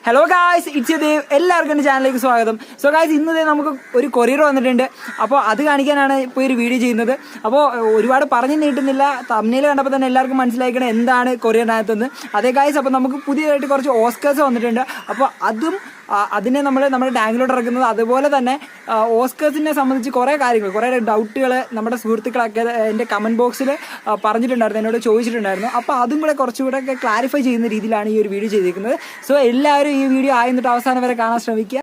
Hello guys, it's Dev. എല്ലാവർക്കും എൻ്റെ ചാനലിലേക്ക് സ്വാഗതം. സോ ഗായ്സ്, ഇന്നത്തെ നമുക്ക് ഒരു കൊറിയർ വന്നിട്ടുണ്ട്. അപ്പോൾ അത് കാണിക്കാനാണ് ഇപ്പോൾ ഒരു വീഡിയോ ചെയ്യുന്നത്. അപ്പോൾ ഒരുപാട് പറഞ്ഞു നീട്ടുന്നില്ല. തമ്മിൽ കണ്ടപ്പോൾ തന്നെ എല്ലാവർക്കും മനസ്സിലാക്കണം എന്താണ് കൊറിയറിനകത്തുനിന്ന്. അതേ ഗായ്സ്, അപ്പോൾ നമുക്ക് പുതിയതായിട്ട് കുറച്ച് ഓസ്കേഴ്സ് വന്നിട്ടുണ്ട്. അപ്പോൾ അതിനെ നമ്മുടെ ടാങ്കിലോട്ട് ഇറക്കുന്നത്. അതുപോലെ തന്നെ ഓസ്കേഴ്സിനെ സംബന്ധിച്ച് കുറേ കാര്യങ്ങൾ, കുറേ ഡൗട്ടുകൾ നമ്മുടെ സുഹൃത്തുക്കളൊക്കെ എൻ്റെ കമൻറ്റ് ബോക്സിൽ പറഞ്ഞിട്ടുണ്ടായിരുന്നു, എന്നോട് ചോദിച്ചിട്ടുണ്ടായിരുന്നു. അപ്പോൾ അതും കൂടെ കുറച്ചുകൂടെ ഒക്കെ ക്ലാരിഫൈ ചെയ്യുന്ന രീതിയിലാണ് ഈ ഒരു വീഡിയോ ചെയ്തിരിക്കുന്നത്. സോ എല്ലാവരും ഈ വീഡിയോ ആയിരുന്നിട്ട് അവസാനം വരെ കാണാൻ ശ്രമിക്കുക.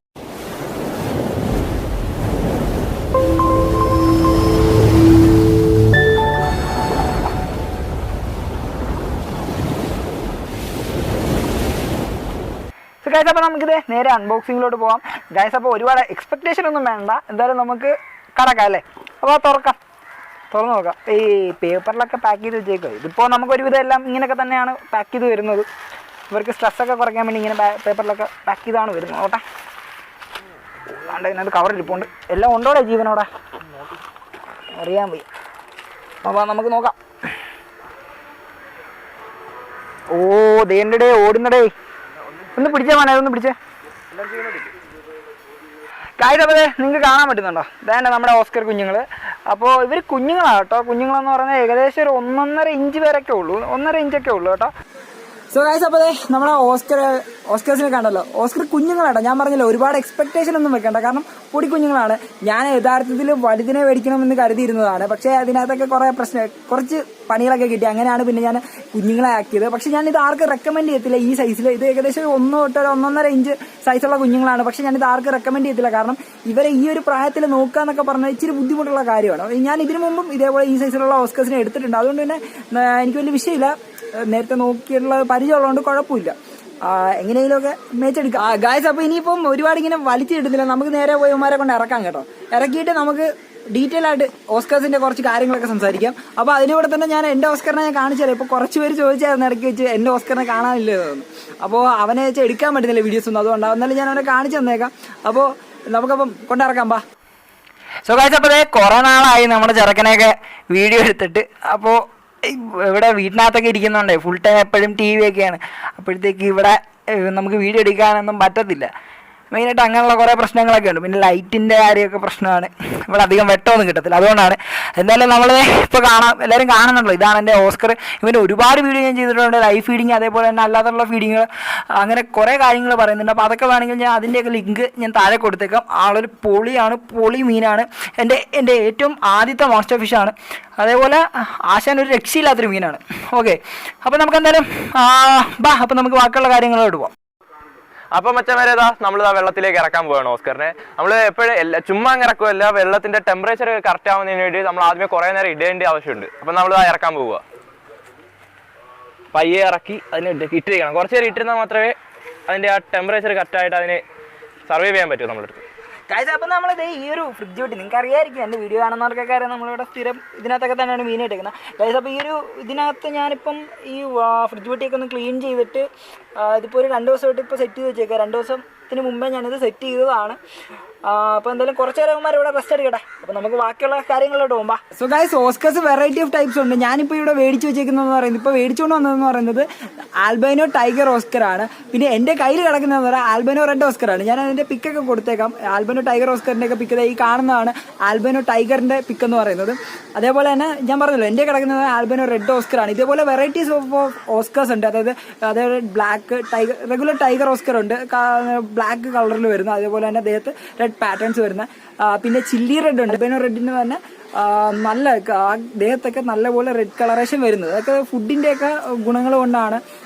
ഗൈസ്, അപ്പോൾ നമുക്കിത് നേരെ അൺബോക്സിങ്ങിലോട്ട് പോകാം. ഗൈസ്, അപ്പോൾ ഒരുപാട് എക്സ്പെക്ടേഷൻ ഒന്നും വേണ്ട, എന്തായാലും നമുക്ക് കടക്കാം അല്ലേ. അപ്പോൾ തുറന്നു നോക്കാം. ഈ പേപ്പറിലൊക്കെ പാക്ക് ചെയ്ത് വെച്ചേക്കുക. ഇതിപ്പോൾ നമുക്ക് ഒരുവിധം എല്ലാം ഇങ്ങനെയൊക്കെ തന്നെയാണ് പാക്ക് ചെയ്ത് വരുന്നത്. ഇവർക്ക് സ്ട്രെസ്സൊക്കെ കുറയ്ക്കാൻ വേണ്ടി ഇങ്ങനെ പേപ്പറിലൊക്കെ പാക്ക് ചെയ്താണ് വരുന്നത്. ഓട്ടെ, അല്ലാണ്ട് ഇതിനകത്ത് കവർ ഇരിപ്പുണ്ട്. എല്ലാം ഉണ്ടോടെ ജീവനോടെ അറിയാൻ പോയി. അപ്പോൾ നമുക്ക് നോക്കാം. ഓ ദേണ്ടേ ഓടുന്നടേ, ഒന്ന് പിടിച്ചേ മോനെ, അതൊന്ന് പിടിച്ചേ. കായതപ്പതേ നിങ്ങൾക്ക് കാണാൻ പറ്റുന്നുണ്ടോ? ഇതാണ് നമ്മുടെ ഓസ്കർ കുഞ്ഞുങ്ങൾ. അപ്പോൾ ഇവർ കുഞ്ഞുങ്ങളാണ് കേട്ടോ. കുഞ്ഞുങ്ങളെന്ന് പറഞ്ഞാൽ ഏകദേശം ഒരു 1.5 ഇഞ്ച് വരെയൊക്കെ ഉള്ളൂ, 1.5 ഇഞ്ചൊക്കെ ഉള്ളൂ കേട്ടോ. സോ ഗൈസ്, അപ്പോൾ നമ്മുടെ ഓസ്കേഴ്സിനെ കണ്ടല്ലോ. ഓസ്കർ കുഞ്ഞുങ്ങളാട്ടോ. ഞാൻ പറഞ്ഞല്ലോ, ഒരുപാട് എക്സ്പെക്ടേഷൻ ഒന്നും വെക്കണ്ട, കാരണം പൊടി കുഞ്ഞുങ്ങളാണ്. ഞാൻ യഥാർത്ഥത്തിൽ വലുതിനെ മേടിക്കണമെന്ന് കരുതിയിരുന്നതാണ്. പക്ഷേ അതിനകത്തൊക്കെ കുറച്ച് പണികളൊക്കെ കിട്ടി. അങ്ങനെയാണ് പിന്നെ ഞാൻ കുഞ്ഞുങ്ങളെ ആക്കിയത്. പക്ഷെ ഞാനിത് ആർക്കും റെക്കമെൻഡ് ചെയ്യത്തില്ല ഈ സൈസിൽ. ഇത് ഏകദേശം 1 തൊട്ട് 1.5 ഇഞ്ച് സൈസുള്ള കുഞ്ഞുങ്ങളാണ്. പക്ഷെ ഞാനിത് ആർക്കും റെക്കമെൻഡ് ചെയ്യത്തില്ല, കാരണം ഇവരെ ഈ ഒരു പ്രായത്തിൽ നോക്കുക എന്നൊക്കെ പറഞ്ഞാൽ ഇച്ചിരി ബുദ്ധിമുട്ടുള്ള കാര്യമാണ്. ഞാൻ ഇതിനു മുമ്പും ഇതേപോലെ ഈ സൈസിലുള്ള ഓസ്കേഴ്സിനെ എടുത്തിട്ടുണ്ട്. അതുകൊണ്ട് തന്നെ എനിക്ക് വലിയ വിഷയമില്ല. നേരത്തെ നോക്കിയിട്ടുള്ള പരിചയമുള്ളതുകൊണ്ട് കുഴപ്പമില്ല. എങ്ങനെയെങ്കിലുമൊക്കെ മേച്ചെടുക്കാം ഗായ്സ്. അപ്പോൾ ഇനിയിപ്പം ഒരുപാട് ഇങ്ങനെ വലിച്ചിടുന്നില്ല, നമുക്ക് നേരെ പോയി ഉമ്മാരെ കൊണ്ട് ഇറക്കാം കേട്ടോ. ഇറക്കിയിട്ട് നമുക്ക് ഡീറ്റെയിൽ ആയിട്ട് ഓസ്കേഴ്സിന്റെ കുറച്ച് കാര്യങ്ങളൊക്കെ സംസാരിക്കാം. അപ്പോൾ അതിനൂടെ തന്നെ ഞാൻ എൻ്റെ ഓസ്കറിനെ ഞാൻ കാണിച്ചാലേ. ഇപ്പോൾ കുറച്ച് പേര് ചോദിച്ചായിരുന്നു ഇടയ്ക്ക് വെച്ച് എൻ്റെ ഓസ്കറിനെ കാണാനില്ലേ തോന്നുന്നു. അപ്പോൾ അവനെ വെച്ച് എടുക്കാൻ പറ്റുന്നില്ല വീഡിയോസ് ഒന്നും, അതുകൊണ്ടാണ്. എന്നാലും ഞാൻ അവനെ കാണിച്ചു തന്നേക്കാം. അപ്പോൾ നമുക്കപ്പം കൊണ്ടിറക്കാം ബാ. സോ ഗായ്സ്, അപ്പോൾ കുറേ നാളായി നമ്മുടെ ചെറുക്കനെയൊക്കെ വീഡിയോ എടുത്തിട്ട്. അപ്പോൾ ഇവിടെ വീട്ടിനകത്തൊക്കെ ഇരിക്കുന്നുണ്ടേ, ഫുൾ ടൈം എപ്പോഴും ടി വി ഒക്കെയാണ്. അപ്പോഴത്തേക്ക് ഇവിടെ നമുക്ക് വീഡിയോ എടുക്കാനൊന്നും പറ്റത്തില്ല. മെയിനായിട്ട് അങ്ങനെയുള്ള കുറേ പ്രശ്നങ്ങളൊക്കെ ഉണ്ട്. പിന്നെ ലൈറ്റിൻ്റെ കാര്യമൊക്കെ പ്രശ്നമാണ്. ഇവിടെ അധികം വെട്ടമൊന്നും കിട്ടത്തില്ല, അതുകൊണ്ടാണ്. എന്തായാലും നമ്മൾ ഇപ്പോൾ എല്ലാവരും കാണുന്നുണ്ടല്ലോ, ഇതാണ് എൻ്റെ ഓസ്കർ. ഇവൻ്റെ ഒരുപാട് വീഡിയോ ഞാൻ ചെയ്തിട്ടുണ്ട്, ലൈവ് ഫീഡിങ്, അതേപോലെ തന്നെ അല്ലാതുള്ള ഫീഡിങ്ങുകൾ, അങ്ങനെ കുറേ കാര്യങ്ങൾ പറയുന്നുണ്ട്. അപ്പോൾ അതൊക്കെ വേണമെങ്കിൽ ഞാൻ അതിൻ്റെയൊക്കെ ലിങ്ക് ഞാൻ താഴെ കൊടുത്തേക്കാം. ആളൊരു പൊളി മീനാണ്. എൻ്റെ ഏറ്റവും ആദ്യത്തെ മാസ്റ്റർ ഫിഷാണ്. അതേപോലെ ആശാൻ ഒരു രക്ഷയില്ലാത്തൊരു മീനാണ്. ഓക്കെ, അപ്പോൾ നമുക്ക് എന്തായാലും അപ്പോൾ നമുക്ക് ബാക്കിയുള്ള കാര്യങ്ങളോട് പോകാം. അപ്പൊ മച്ചന്മാരേതാ നമ്മളിതാ വെള്ളത്തിലേക്ക് ഇറക്കാൻ പോവാണ് ഓസ്കറിനെ. നമ്മൾ എപ്പോഴും ചുമ്മാ ഇറക്കുമല്ല, വെള്ളത്തിന്റെ ടെമ്പറേച്ചർ കറക്റ്റ് ആവുന്നതിന് വേണ്ടി നമ്മൾ ആദ്യമേ കുറെ നേരം ഇടേണ്ട ആവശ്യമുണ്ട്. അപ്പൊ നമ്മളിതാ ഇറക്കാൻ പോവുക. പയ്യെ ഇറക്കി അതിന് ഇട്ടിരിക്കണം. കുറച്ച് നേരം ഇട്ടിരുന്നാൽ മാത്രമേ അതിന്റെ ആ ടെമ്പറേച്ചർ കറക്റ്റായിട്ട് അതിന് സർവൈവ് ചെയ്യാൻ പറ്റൂ നമ്മളെടുത്ത്. കാര്യം അപ്പം നമ്മളിത് ഈ ഒരു ഫ്രിഡ്ജ് വെട്ടി, നിങ്ങൾക്ക് അറിയാമായിരിക്കും, എൻ്റെ വീഡിയോ കാണുന്നവർക്കൊക്കെ അറിയാം, നമ്മളിവിടെ സ്ഥിരം ഇതിനകത്തൊക്കെ തന്നെയാണ് മീൻ ഇട്ടേക്കുന്നത്. കാര്യം അപ്പോൾ ഈ ഒരു ഇതിനകത്ത് ഞാനിപ്പം ഈ ഫ്രിഡ്ജ് വെട്ടിയൊക്കെ ഒന്ന് ക്ലീൻ ചെയ്തിട്ട് ഇതിപ്പോൾ ഒരു 2 ദിവസമായിട്ട് ഇപ്പോൾ സെറ്റ് ചെയ്ത് വെച്ചേക്കാം. 2 ദിവസത്തിന് മുമ്പേ ഞാനിത് സെറ്റ് ചെയ്തതാണ്. അപ്പോൾ എന്തായാലും കുറച്ച് നേരന്മാർ ഇവിടെ റെസ്റ്റ് എടുക്കട്ടെ. അപ്പോൾ നമുക്ക് ബാക്കിയുള്ള കാര്യങ്ങളിലോട്ട് പോകുമ്പോൾ. So guys, Oscars variety of types ഉണ്ട്. ഞാനിപ്പോൾ ഇവിടെ മേടിച്ച് വെച്ചേക്കുന്നതെന്ന് പറയുന്നത്, ഇപ്പോൾ മേടിച്ചുകൊണ്ട് വന്നതെന്ന് പറയുന്നത് ആൽബൈനോ ടൈഗർ ഓസ്കറാണ്. പിന്നെ എൻ്റെ കയ്യിൽ കിടക്കുന്നതെന്ന് പറഞ്ഞാൽ ആൽബൈനോ റെഡ് ഓസ്കറാണ്. ഞാൻ അതിൻ്റെ പിക്കൊക്കെ കൊടുത്തേക്കാം. ആൽബൈനോ ടൈഗർ ഓസ്കറിൻ്റെ ഒക്കെ പിക്ക് ഈ കാണുന്നതാണ് ആൽബൈനോ ടൈഗറിൻ്റെ പിക്ക് എന്ന് പറയുന്നത്. അതേപോലെ തന്നെ ഞാൻ പറഞ്ഞല്ലോ, എൻ്റെ കിടക്കുന്നത് ആൽബൈനോ റെഡ് ഓസ്കറാണ്. ഇതേപോലെ വെറൈറ്റീസ് ഓഫ് ഓസ്കേഴ്സ് ഉണ്ട്. അതായത് black tiger, regular tiger Oscar ഉണ്ട്, ബ്ലാക്ക് കളറിൽ വരുന്ന. അതേപോലെ തന്നെ അദ്ദേഹത്ത് റെഡ് പാറ്റേൺസ് വരുന്ന. പിന്നെ ചില്ലി റെഡ് ഉണ്ട്. ആൽബൈനോ റെഡിന് തന്നെ നല്ല ദേഹത്തൊക്കെ നല്ലപോലെ റെഡ് കളറേഷൻ വരുന്നത്. അതൊക്കെ ഫുഡിൻ്റെയൊക്കെ ഗുണങ്ങൾ കൊണ്ടാണ്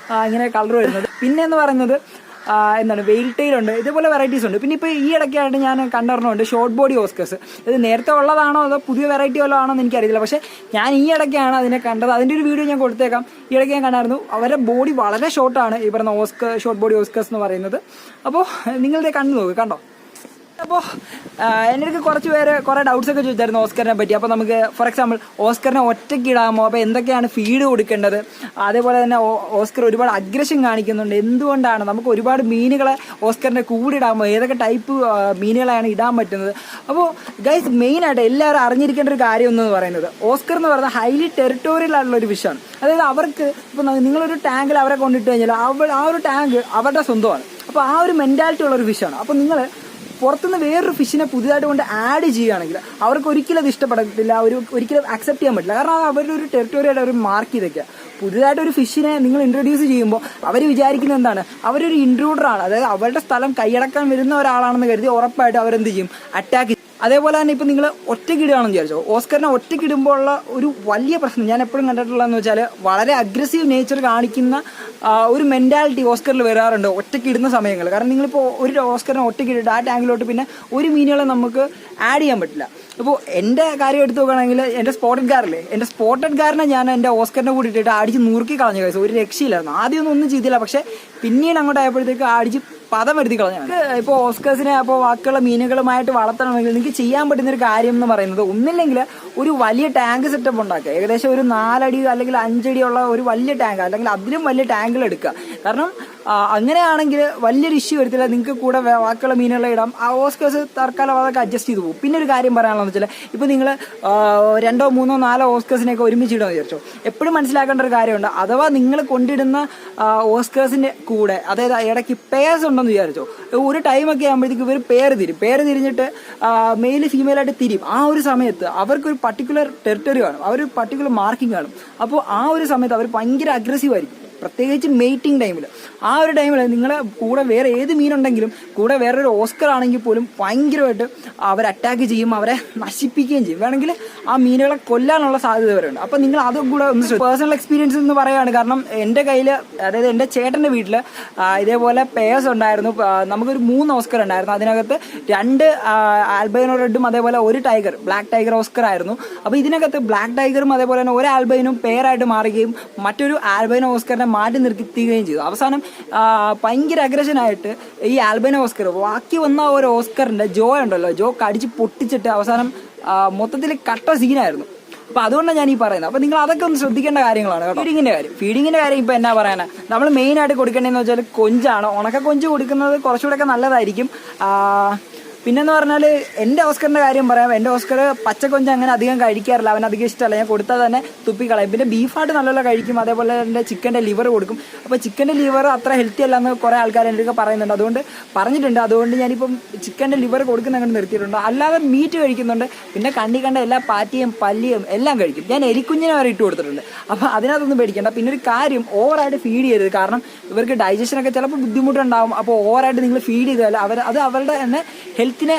ഇങ്ങനെ കളർ വരുന്നത്. പിന്നെ എന്ന് പറയുന്നത് എന്താണ്, വെയിൽ ടെയിലുണ്ട്. ഇതേപോലെ വെറൈറ്റീസ് ഉണ്ട്. പിന്നെ ഇപ്പോൾ ഈ ഇടയ്ക്കായിട്ട് ഞാൻ കണ്ടറിഞ്ഞുണ്ട് ഷോർട്ട് ബോഡി ഓസ്കേഴ്സ്. ഇത് നേരത്തെ ഉള്ളതാണോ അതോ പുതിയ വെറൈറ്റി വല്ലതും ആണോ എന്ന് എനിക്കറിയില്ല. പക്ഷേ ഞാൻ ഈ ഇടയ്ക്കാണ് അതിനെ കണ്ടത്. അതിൻ്റെ ഒരു വീഡിയോ ഞാൻ കൊടുത്തേക്കാം. ഈ ഇടയ്ക്ക് ഞാൻ കണ്ടായിരുന്നു. അവരുടെ ബോഡി വളരെ ഷോർട്ടാണ്, ഈ പറഞ്ഞ ഷോർട്ട് ബോഡി ഓസ്കേഴ്സ് എന്ന് പറയുന്നത്. അപ്പോൾ നിങ്ങളിത് കണ്ടോ. അപ്പോൾ എൻ്റെ അടുത്ത് കുറച്ച് പേര് കുറേ ഡൗട്ട്സ് ഒക്കെ ചോദിച്ചായിരുന്നു ഓസ്കറിനെ പറ്റി. അപ്പോൾ നമുക്ക് ഫോർ എക്സാമ്പിൾ ഓസ്കറിനെ ഒറ്റയ്ക്ക് ഇടാമോ, അപ്പോൾ എന്തൊക്കെയാണ് ഫീഡ് കൊടുക്കേണ്ടത്, അതേപോലെ തന്നെ ഓസ്കർ ഒരുപാട് അഗ്രഷൻ കാണിക്കുന്നുണ്ട്, എന്തുകൊണ്ടാണ്, നമുക്ക് ഒരുപാട് മീനുകളെ ഓസ്കറിൻ്റെ കൂടിടാമോ, ഏതൊക്കെ ടൈപ്പ് മീനുകളെയാണ് ഇടാൻ പറ്റുന്നത്. അപ്പോൾ ഗൈസ്, മെയിനായിട്ട് എല്ലാവരും അറിഞ്ഞിരിക്കേണ്ട ഒരു കാര്യം എന്ന് പറയുന്നത്, ഓസ്കർ എന്ന് പറയുന്നത് ഹൈലി ടെറിട്ടോറിയൽ ആയിട്ടുള്ള ഒരു ഫിഷാണ്. അതായത് അവർക്ക് ഇപ്പോൾ നിങ്ങളൊരു ടാങ്കിൽ അവരെ കൊണ്ടിട്ട് കഴിഞ്ഞാൽ ആ ഒരു ടാങ്ക് അവരുടെ സ്വന്തമാണ്. അപ്പോൾ ആ ഒരു മെൻറ്റാലിറ്റി ഉള്ളൊരു ഫിഷാണ്. അപ്പോൾ നിങ്ങൾ പുറത്തുനിന്ന് വേറൊരു ഫിഷിനെ പുതിയതായിട്ട് കൊണ്ട് ആഡ് ചെയ്യുകയാണെങ്കിൽ അവർക്ക് ഒരിക്കലും അത് ഇഷ്ടപ്പെടത്തില്ല, ഒരിക്കലും അക്സെപ്റ്റ് ചെയ്യാൻ പറ്റില്ല. കാരണം അത് അവരുടെ ഒരു ടെറിട്ടോറിയായിട്ട് അവർ മാർക്ക് ചെയ്തൊക്കെയാണ്. പുതിയതായിട്ട് ഒരു ഫിഷിനെ നിങ്ങൾ ഇൻട്രൊഡ്യൂസ് ചെയ്യുമ്പോൾ അവർ വിചാരിക്കുന്നത് എന്താണ്, അവരൊരു ഇൻട്രൂഡറാണ്, അതായത് അവരുടെ സ്ഥലം കൈയടക്കാൻ വരുന്ന ഒരാളാണെന്ന് കരുതി ഉറപ്പായിട്ട് അവരെന്ത് ചെയ്യും, അറ്റാക്ക്. അതേപോലെ തന്നെ ഇപ്പം നിങ്ങൾ ഒറ്റയ്ക്കിടുകയാണെന്ന് വിചാരിച്ചോ, ഓസ്കറിനെ ഒറ്റയ്ക്കിടുമ്പോൾ ഉള്ള ഒരു വലിയ പ്രശ്നം ഞാൻ എപ്പോഴും കണ്ടിട്ടുള്ളതെന്ന് വെച്ചാൽ വളരെ അഗ്രസീവ് നേച്ചർ കാണിക്കുന്ന ഒരു മെൻറ്റാലിറ്റി ഓസ്കറിൽ വരാറുണ്ട് ഒറ്റയ്ക്കിടുന്ന സമയങ്ങൾ. കാരണം നിങ്ങളിപ്പോൾ ഒരു ഓസ്കറിനെ ഒറ്റയ്ക്കിട്ടിട്ട് ആ ടാങ്കിലോട്ട് പിന്നെ ഒരു മീനുകളെ നമുക്ക് ആഡ് ചെയ്യാൻ പറ്റില്ല. ഇപ്പോൾ എൻ്റെ കാര്യം എടുത്ത് നോക്കുകയാണെങ്കിൽ എൻ്റെ സ്പോട്ടഡ് കാറിനെ ഞാൻ എൻ്റെ ഓസ്കറിനെ കൂടി ഇട്ടിട്ട് അടിച്ച് നുറുക്കി കളഞ്ഞ കേസ്, ഒരു രക്ഷയില്ലായിരുന്നു. ആദ്യമൊന്നും ഒന്നും ചെയ്തില്ല, പക്ഷേ പിന്നീട് അങ്ങോട്ട് ആയപ്പോഴത്തേക്ക് അടിച്ച് പദം വരുത്തി കളഞ്ഞാണ്. ഇപ്പോൾ ഓസ്കേഴ്സിനെ അപ്പോൾ ബാക്കിയുള്ള മീനുകളുമായിട്ട് വളർത്തണമെങ്കിൽ നിങ്ങൾക്ക് ചെയ്യാൻ പറ്റുന്നൊരു കാര്യം എന്ന് പറയുന്നത് ഒന്നില്ലെങ്കിൽ ഒരു വലിയ ടാങ്ക് സെറ്റപ്പ് ഉണ്ടാക്കുക. ഏകദേശം ഒരു 4 അടി അല്ലെങ്കിൽ 5 അടിയുള്ള ഒരു വലിയ ടാങ്ക് അല്ലെങ്കിൽ അതിലും വലിയ ടാങ്കുകൾ എടുക്കുക. കാരണം അങ്ങനെയാണെങ്കിൽ വലിയൊരു ഇഷ്യൂ വരത്തില്ല, നിങ്ങൾക്ക് കൂടെ ബാക്കിയുള്ള മീനുകളെ ഇടാം. ആ ഓസ്കേഴ്സ് തൽക്കാലം അതൊക്കെ അഡ്ജസ്റ്റ് ചെയ്ത് പോകും. പിന്നെ ഒരു കാര്യം പറയാനുള്ളതെന്ന് വെച്ചാൽ ഇപ്പോൾ നിങ്ങൾ 2, 3, 4 ഓസ്കേഴ്സിനെയൊക്കെ ഒരുമിച്ച് ഇടുമെന്ന് വിചാരിച്ചോ, എപ്പോഴും മനസ്സിലാക്കേണ്ട ഒരു കാര്യമുണ്ട്. അഥവാ നിങ്ങൾ കൊണ്ടിടുന്ന ഓസ്കേഴ്സിൻ്റെ കൂടെ അതായത് ഇടയ്ക്ക് പേഴ്സ് ഉണ്ടെന്ന് വിചാരിച്ചോ, ഒരു ടൈമൊക്കെ ആകുമ്പോഴത്തേക്ക് ഇവർ പേര് തിരിഞ്ഞിട്ട് മെയിൽ ഫീമെയിലായിട്ട് തിരിയും. ആ ഒരു സമയത്ത് അവർക്കൊരു പർട്ടിക്കുലർ ടെറിട്ടറി കാണും, അവർ പർട്ടിക്കുലർ മാർക്കിംഗ് കാണും. അപ്പോൾ ആ ഒരു സമയത്ത് അവർ ഭയങ്കര അഗ്രസീവ് ആയിരിക്കും, പ്രത്യേകിച്ച് മെയ്റ്റിംഗ് ടൈമിൽ. ആ ഒരു ടൈമിൽ നിങ്ങളെ കൂടെ വേറെ ഏത് മീനുണ്ടെങ്കിലും കൂടെ വേറൊരു ഓസ്കർ ആണെങ്കിൽ പോലും ഭയങ്കരമായിട്ട് അവർ അറ്റാക്ക് ചെയ്യും, അവരെ നശിപ്പിക്കുകയും ചെയ്യും. വേണമെങ്കിൽ ആ മീനുകളെ കൊല്ലാനുള്ള സാധ്യത വരെയുണ്ട്. അപ്പോൾ നിങ്ങൾ അതും കൂടെ ഒന്ന് പേഴ്സണൽ എക്സ്പീരിയൻസ് എന്ന് പറയുകയാണ്. കാരണം എൻ്റെ കയ്യിൽ, അതായത് എൻ്റെ ചേട്ടൻ്റെ വീട്ടിൽ ഇതേപോലെ പേഴ്സ് ഉണ്ടായിരുന്നു. നമുക്കൊരു 3 ഓസ്കർ ഉണ്ടായിരുന്നു. അതിനകത്ത് 2 ആൽബൈനോ റെഡും അതേപോലെ ഒരു ബ്ലാക്ക് ടൈഗർ ഓസ്കർ ആയിരുന്നു. അപ്പോൾ ഇതിനകത്ത് ബ്ലാക്ക് ടൈഗറും അതേപോലെ തന്നെ ഒരു ആൽബൈനും പെയറായിട്ട് മാറുകയും മറ്റൊരു ആൽബൈനോ ഓസ്കറിനെ മാറ്റി നിർത്തിക്കുകയും ചെയ്തു. അവസാനം ഭയങ്കര അഗ്രഷനായിട്ട് ഈ ആൽബൈനോ ഓസ്കർ ബാക്കി വന്ന ഒരു ഓസ്കറിൻ്റെ ജോ കടിച്ച് പൊട്ടിച്ചിട്ട് അവസാനം മൊത്തത്തിൽ കട്ട സീനായിരുന്നു. അപ്പോൾ അതുകൊണ്ടാണ് ഞാൻ ഈ പറയുന്നത്. അപ്പോൾ നിങ്ങൾ അതൊക്കെ ഒന്ന് ശ്രദ്ധിക്കേണ്ട കാര്യങ്ങളാണ് കേട്ടോ. ഫീഡിങ്ങിൻ്റെ കാര്യം ഇപ്പോൾ എന്നാ പറയാനാ, നമ്മൾ മെയിനായിട്ട് കൊടുക്കേണ്ടതെന്ന് വെച്ചാൽ കൊഞ്ചാണ്. ഉണക്ക കൊഞ്ച് കൊടുക്കുന്നത് കുറച്ചുകൂടെയൊക്കെ നല്ലതായിരിക്കും. പിന്നെന്ന് പറഞ്ഞാൽ എൻ്റെ ഓസ്കറിൻ്റെ കാര്യം പറയാം. എൻ്റെ ഓസ്കർ പച്ചക്കൊഞ്ച് അങ്ങനെ അധികം കഴിക്കാറില്ല, അവൻ അധികം ഇഷ്ടമല്ല. ഞാൻ കൊടുത്താൽ തന്നെ തുപ്പിക്കളയും. പിന്നെ ബീഫായിട്ട് നല്ലോണം കഴിക്കും. അതേപോലെ എൻ്റെ ചിക്കൻ്റെ ലിവർ കൊടുക്കും. അപ്പോൾ ചിക്കൻ്റെ ലിവർ അത്ര ഹെൽത്തി അല്ലെന്ന് കുറേ ആൾക്കാർ എൻ്റെ അടുത്ത് പറയുന്നുണ്ട്, പറഞ്ഞിട്ടുണ്ട്. അതുകൊണ്ട് ഞാനിപ്പം ചിക്കൻ്റെ ലിവർ കൊടുക്കുന്ന അങ്ങനെ നിർത്തിയിട്ടുണ്ട്. അല്ലാതെ മീറ്റ് കഴിക്കുന്നുണ്ട്. പിന്നെ കണ്ട എല്ലാ പാറ്റിയും പല്ലിയും എല്ലാം കഴിക്കും. ഞാൻ എലിക്കുഞ്ഞിനെ വരെ ഇട്ട് കൊടുത്തിട്ടുണ്ട്. അപ്പോൾ അതിനകത്തൊന്നും പേടിക്കേണ്ട. പിന്നെ ഒരു കാര്യം, ഓവറായിട്ട് ഫീഡ് ചെയ്യരുത്. കാരണം ഇവർക്ക് ഡൈജഷനൊക്കെ ചിലപ്പോൾ ബുദ്ധിമുട്ടുണ്ടാകും. അപ്പോൾ ഓവറായിട്ട് നിങ്ങൾ ഫീഡ് ചെയ്താൽ അത് അവരുടെ തന്നെ ഹെൽത്തിനെ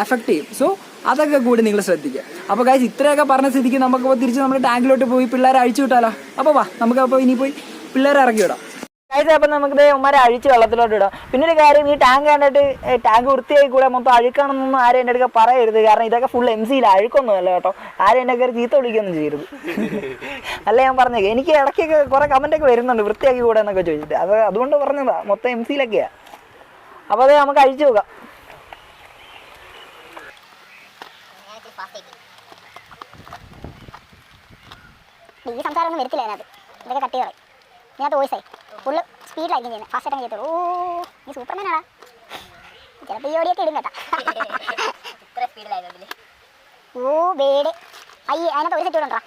അഫക്റ്റ് ചെയ്യും. സോ അതൊക്കെ കൂടി നിങ്ങൾ ശ്രദ്ധിക്കുക. അപ്പോൾ ഗൈസ്, ഇത്രയൊക്കെ പറഞ്ഞ സ്ഥിതിക്ക് നമുക്കിപ്പോൾ തിരിച്ച് നമ്മൾ ടാങ്കിലോട്ട് പോയി പിള്ളേരെ അഴിച്ചു വിട്ടാലോ? അപ്പോൾ നമുക്കപ്പോൾ ഇനി പോയി പിള്ളേരെ ഇറക്കി വിടാം. ഗൈസ്, അപ്പം നമുക്ക് ഉമ്മാരെ അഴിച്ച് വെള്ളത്തിലോട്ട് ഇടാം. പിന്നെ ഒരു കാര്യം, ഈ ടാങ്ക് കണ്ടിട്ട് ടാങ്ക് വൃത്തിയായി കൂടെ മൊത്തം അഴുക്കാണെന്നൊന്നും ആരും എൻ്റെ അടുക്ക പറയരുത്. കാരണം ഇതൊക്കെ ഫുൾ MC അഴുക്കൊന്നുമല്ല കേട്ടോ. ആരും എൻ്റെ കയറി ചീത്ത വിളിക്കൊന്നും ചെയ്യരുത്. അല്ല, ഞാൻ പറഞ്ഞേക്കെ, എനിക്ക് ഇടയ്ക്കൊക്കെ കുറേ കമൻറ്റൊക്കെ വരുന്നുണ്ട് വൃത്തിയാക്കി കൂടെ എന്നൊക്കെ ചോദിച്ചിട്ട്. അതുകൊണ്ട് പറഞ്ഞതാ, മൊത്തം MC-ലൊക്കെയാണ്. അപ്പോൾ അത് നമുക്ക് അഴിച്ചു നോക്കാം. ഈ സംസാരമൊന്നും വരത്തില്ല അതിനകത്ത്. ഇതൊക്കെ കട്ട് ചെയ്ത് ഇതിനകത്ത് വോയിസായി ഫുള്ള് സ്പീഡിലായിരിക്കും ചെയ്യുന്നത്. ഫാസ്റ്റായിട്ട് ചെയ്തോളൂ. നീ സൂപ്പർമാനാടാ. ചിലപ്പോൾ ഈ ഓടിയൊക്കെ ഇടും കേട്ടാ. ഇത്ര സ്പീഡിലായിരുന്നു. ബേഡ് അതിനകത്ത് ഒരു സെറ്റ് കൂടെ ഉണ്ടോ?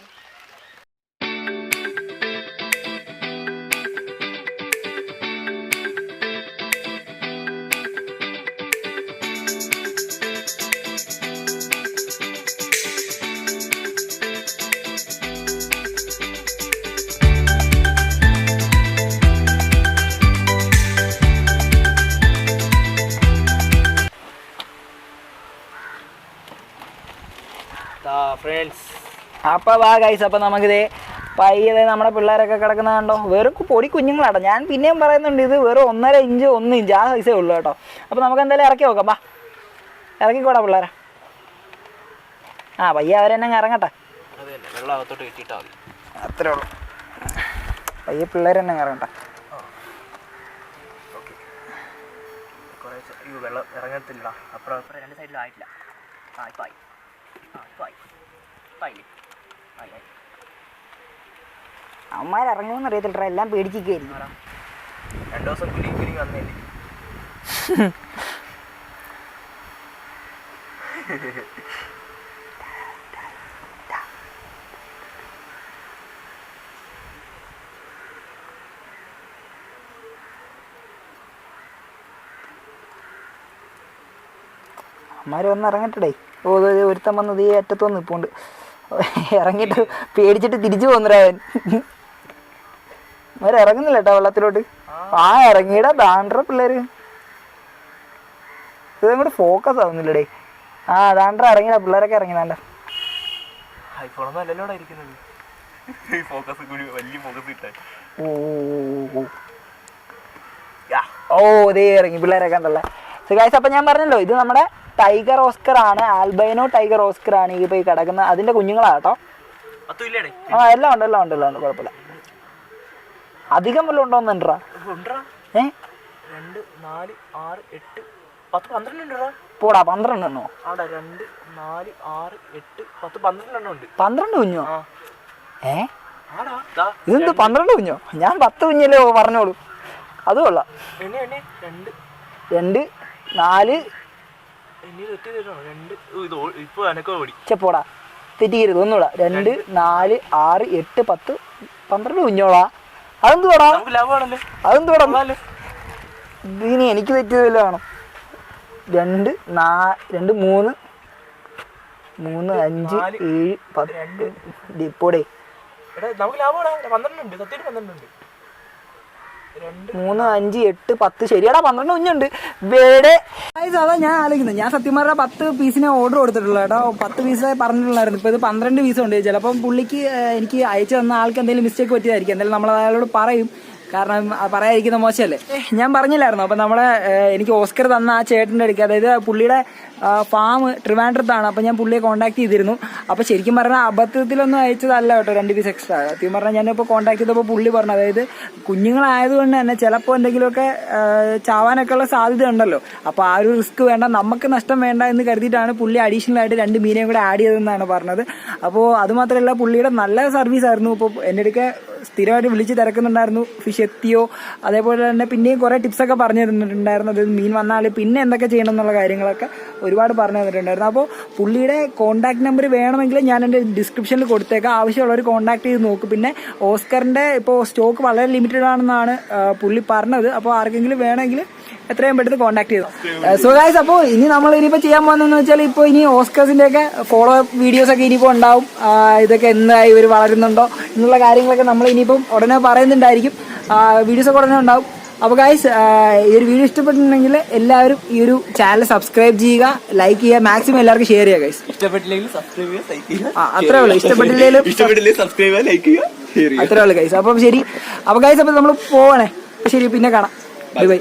അപ്പോൾ വാ ഗൈസ്, അപ്പോൾ നമുക്കിതേ പയ്യതേ നമ്മുടെ പിള്ളേരൊക്കെ കിടക്കുന്ന കണ്ടോ. വെറും പൊടി കുഞ്ഞുങ്ങളാട്ടോ. ഞാൻ പിന്നെയും പറയുന്നുണ്ട്, ഇത് വെറും 1.5 ഇഞ്ച് 1 ഇഞ്ച് ആ സൈസേ ഉള്ളൂ കേട്ടോ. അപ്പോൾ നമുക്ക് എന്തായാലും ഇറക്കി നോക്കാം. വാ, ഇറക്കിക്കോടാ പിള്ളേരെ. പയ്യെ അവരെന്നെ ഇറങ്ങട്ടെ. അത്രേ ഉള്ളൂ. പയ്യെ പിള്ളേരെന്നെ ഇറങ്ങട്ടെ. വെള്ളം ഇറങ്ങത്തില്ല. അപ്പുറം 2 സൈഡിലും ആയിട്ടില്ല. അവന്മാരിറങ്ങുമെന്ന് അറിയത്തില്ല, എല്ലാം പേടിച്ചിരിക്കുകയായിരിക്കും. 2 ദിവസം കുലിങ്ങി വന്നില്ലേ. അമ്മാര് വന്ന് ഇറങ്ങട്ടെ. ഓ ഒരുത്തം വന്നത് ഈ അറ്റത്തൊന്ന് ഇപ്പോണ്ട് ഇറങ്ങിയിട്ട് പേടിച്ചിട്ട് തിരിച്ചു പോന്നവൻ. അവര് ഇറങ്ങുന്നില്ല കേട്ടോ വെള്ളത്തിലോട്ട്. ഇറങ്ങിയിടാ ദാണ്ട്ര പിള്ളേര്. ഇത് കൂടെ ഫോക്കസ് ആവുന്നില്ലടേ. ദാണ്ട്ര ഇറങ്ങിയടാ, പിള്ളേരൊക്കെ ഇറങ്ങിയതാണ്ട. ഇതേ ഇറങ്ങി പിള്ളേരൊക്കെ ഉണ്ടല്ലേ. ഗൈസ് അപ്പം ഞാൻ പറഞ്ഞല്ലോ ഇത് നമ്മുടെ ടൈഗർ ഓസ്കർ ആണ്, ആൽബൈനോ ടൈഗർ ഓസ്കർ ആണ് ഈ പോയി കിടക്കുന്നത്. അതിന്റെ കുഞ്ഞുങ്ങളാ കേട്ടോ. എല്ലാം ഉണ്ട് കുഴപ്പമില്ല. അധികം വല്ലതും ഉണ്ടോന്നുണ്ടാ? 2 4 6 8 10 12 ഉണ്ടോ? പോടാ 12 എണ്ണോ? 2 4 6 8 10 12 എണ്ണം ഉണ്ട്. 12 കുഞ്ഞോ? ഇതെന്ത് 12 കുഞ്ഞോ? ഞാൻ 10 കുഞ്ഞല്ലേ പറഞ്ഞോളൂ. അത് കൊള്ളാം. 2 4 പോടാ തെറ്റിക്കരുത് ഒന്നുകൂടാ. 2 4 6 8 10 12 കുഞ്ഞോളാ. അതെന്തുവാടാ? ഇനി എനിക്ക് തെറ്റിയതല്ല വേണം. 2 3 3 5 7 10 ഇപ്പോടെ 3 5 8 10 ശരിയാടാ 12 കുഞ്ഞുണ്ട്. അതാ ഞാൻ ആലോചിക്കുന്നത്. ഞാൻ സത്യം പറഞ്ഞാൽ 10 പീസിനെ ഓർഡർ കൊടുത്തിട്ടുള്ളൂ കേട്ടോ. 10 പീസ് പറഞ്ഞിട്ടുള്ളായിരുന്നു. ഇപ്പോൾ ഇത് 12 പീസ് ഉണ്ട്. ചിലപ്പം പുള്ളിക്ക് എനിക്ക് അയച്ചു തന്ന ആൾക്ക് എന്തെങ്കിലും മിസ്റ്റേക്ക് പറ്റിയതായിരിക്കും. എന്തായാലും നമ്മൾ അയാളോട് പറയും, കാരണം പറയാതിരിക്കുന്ന മോശമല്ലേ. ഞാൻ പറഞ്ഞില്ലായിരുന്നു. അപ്പം എനിക്ക് ഓസ്കർ തന്ന ആ ചേട്ടൻ്റെ അടുക്ക്, അതായത് പുള്ളിയുടെ ഫാം ട്രിവാൻഡ്രത്താണ്. അപ്പം ഞാൻ പുള്ളിയെ കോൺടാക്ട് ചെയ്തിരുന്നു. അപ്പോൾ ശരിക്കും പറഞ്ഞാൽ അബദ്ധത്തിലൊന്നും അയച്ചതല്ല കേട്ടോ 2 പീസ് എക്സ്ട്രാ. സത്യം പറഞ്ഞാൽ ഞാനിപ്പോൾ കോൺടാക്ട് ചെയ്തപ്പോൾ പുള്ളി പറഞ്ഞു, അതായത് കുഞ്ഞുങ്ങളായതുകൊണ്ട് തന്നെ ചിലപ്പോൾ എന്തെങ്കിലുമൊക്കെ ചാവാനൊക്കെ ഉള്ള സാധ്യത ഉണ്ടല്ലോ. അപ്പോൾ ആ ഒരു റിസ്ക് വേണ്ട, നമുക്ക് നഷ്ടം വേണ്ട എന്ന് കരുതിയിട്ടാണ് പുള്ളി അഡീഷണൽ ആയിട്ട് 2 മീനെയും കൂടെ ആഡ് ചെയ്തതെന്നാണ് പറഞ്ഞത്. അപ്പോൾ അതുമാത്രമല്ല പുള്ളിയുടെ നല്ല സർവീസ് ആയിരുന്നു. ഇപ്പോൾ എൻ്റെ അടുക്ക് സ്ഥിരമായിട്ട് വിളിച്ച് തിരക്കുന്നുണ്ടായിരുന്നു, ഫിഷ് എത്തിയോ, അതേപോലെ തന്നെ പിന്നെയും കുറേ ടിപ്സൊക്കെ പറഞ്ഞു തന്നിട്ടുണ്ടായിരുന്നു. അതായത് മീൻ വന്നാൽ പിന്നെ എന്തൊക്കെ ചെയ്യണം എന്നുള്ള കാര്യങ്ങളൊക്കെ ഒരുപാട് പറഞ്ഞു തന്നിട്ടുണ്ടായിരുന്നു. അപ്പോൾ പുള്ളിയുടെ കോൺടാക്ട് നമ്പർ വേണമെങ്കിൽ ഞാൻ എൻ്റെ ഡിസ്ക്രിപ്ഷനിൽ കൊടുത്തേക്കാം. ആവശ്യമുള്ളവർ കോൺടാക്ട് ചെയ്ത് നോക്കും. പിന്നെ ഓസ്കറിൻ്റെ ഇപ്പോൾ സ്റ്റോക്ക് വളരെ ലിമിറ്റഡ് ആണെന്നാണ് പുള്ളി പറഞ്ഞത്. അപ്പോൾ ആർക്കെങ്കിലും വേണമെങ്കിൽ എത്രയും പെട്ടെന്ന് കോൺടാക്ട് ചെയ്തു. സോ ഗൈസ്, അപ്പോൾ ഇനി നമ്മൾ ഇനിയിപ്പോൾ ചെയ്യാൻ പോകുന്നതെന്ന് വെച്ചാൽ ഇപ്പോൾ ഇനി ഓസ്കേഴ്സിൻ്റെയൊക്കെ ഫോളോ അപ്പ് വീഡിയോസൊക്കെ ഇനിയിപ്പോൾ ഉണ്ടാവും. ഇതൊക്കെ എന്തായി ഇവർ വളരുന്നുണ്ടോ എന്നുള്ള കാര്യങ്ങളൊക്കെ നമ്മൾ ഇനിയിപ്പം ഉടനെ പറയുന്നുണ്ടായിരിക്കും. വീഡിയോസൊക്കെ ഉടനെ ഉണ്ടാവും. അപ്പോൾ ഗൈസ്, ഈ ഒരു വീഡിയോ ഇഷ്ടപ്പെട്ടിട്ടുണ്ടെങ്കിൽ എല്ലാവരും ഈ ഒരു ചാനൽ സബ്സ്ക്രൈബ് ചെയ്യുക, ലൈക്ക് ചെയ്യുക, മാക്സിമം എല്ലാവർക്കും ഷെയർ ചെയ്യുക ഗൈസ്. ഇഷ്ടപ്പെട്ടില്ലെങ്കിൽ സബ്സ്ക്രൈബ് ചെയ്യുക, ലൈക്ക് ചെയ്യുക. അത്രേ ഉള്ളൂ. ഇഷ്ടപ്പെട്ടില്ലെങ്കിൽ സബ്സ്ക്രൈബ് ചെയ്യുക, ലൈക്ക് ചെയ്യുക, ഷെയർ ചെയ്യുക. അത്രേ ഉള്ളൂ ഗൈസ്. അപ്പം ശരി. അപ്പോൾ ഗൈസ്, അപ്പോൾ നമ്മൾ പോവണേ. ശരി, പിന്നെ കാണാം. Bye bye.